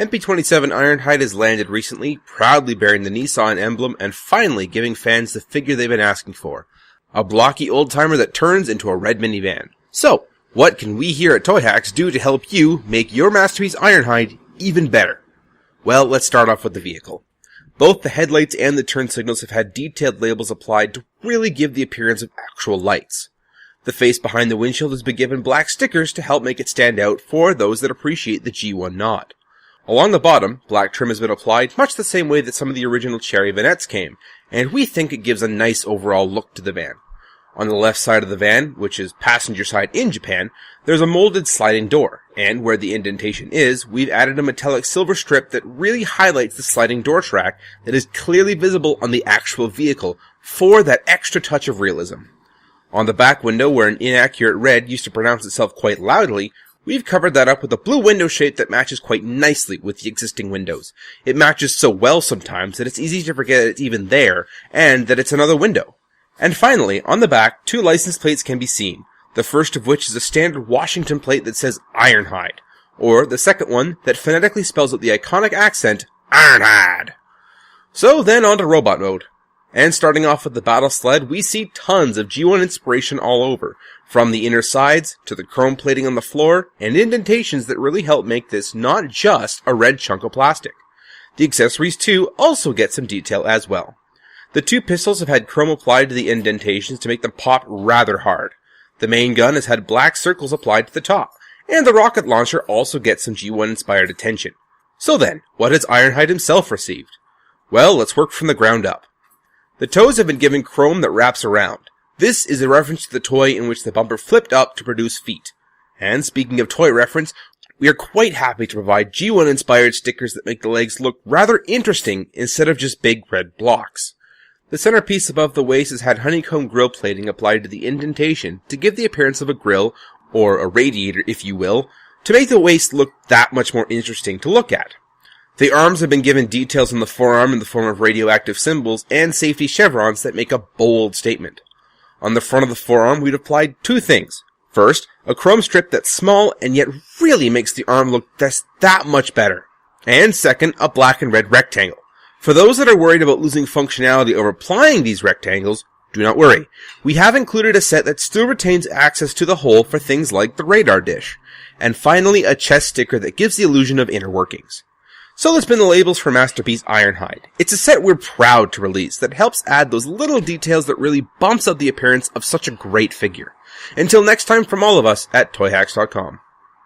MP27 Ironhide has landed recently, proudly bearing the Nissan emblem and finally giving fans the figure they've been asking for. A blocky old-timer that turns into a red minivan. So, what can we here at Toyhax do to help you make your masterpiece Ironhide even better? Well, let's start off with the vehicle. Both the headlights and the turn signals have had detailed labels applied to really give the appearance of actual lights. The face behind the windshield has been given black stickers to help make it stand out for those that appreciate the G1 nod. Along the bottom, black trim has been applied much the same way that some of the original cherry vignettes came, and we think it gives a nice overall look to the van. On the left side of the van, which is passenger side in Japan, there's a molded sliding door, and where the indentation is, we've added a metallic silver strip that really highlights the sliding door track that is clearly visible on the actual vehicle for that extra touch of realism. On the back window, where an inaccurate red used to pronounce itself quite loudly, we've covered that up with a blue window shape that matches quite nicely with the existing windows. It matches so well sometimes that it's easy to forget it's even there, and that it's another window. And finally, on the back, two license plates can be seen, the first of which is a standard Washington plate that says Ironhide, or the second one that phonetically spells out the iconic accent, Ironhide. So then on to robot mode. And starting off with the battle sled, we see tons of G1 inspiration all over, from the inner sides to the chrome plating on the floor, and indentations that really help make this not just a red chunk of plastic. The accessories too also get some detail as well. The two pistols have had chrome applied to the indentations to make them pop rather hard. The main gun has had black circles applied to the top, and the rocket launcher also gets some G1 inspired attention. So then, what has Ironhide himself received? Well, let's work from the ground up. The toes have been given chrome that wraps around. This is a reference to the toy in which the bumper flipped up to produce feet. And speaking of toy reference, we are quite happy to provide G1 inspired stickers that make the legs look rather interesting instead of just big red blocks. The centerpiece above the waist has had honeycomb grille plating applied to the indentation to give the appearance of a grille, or a radiator if you will, to make the waist look that much more interesting to look at. The arms have been given details on the forearm in the form of radioactive symbols and safety chevrons that make a bold statement. On the front of the forearm, we've applied two things. First, a chrome strip that's small and yet really makes the arm look just that much better. And second, a black and red rectangle. For those that are worried about losing functionality over applying these rectangles, do not worry. We have included a set that still retains access to the hole for things like the radar dish. And finally, a chest sticker that gives the illusion of inner workings. So that's been the labels for Masterpiece Ironhide. It's a set we're proud to release that helps add those little details that really bumps up the appearance of such a great figure. Until next time from all of us at Toyhax.com.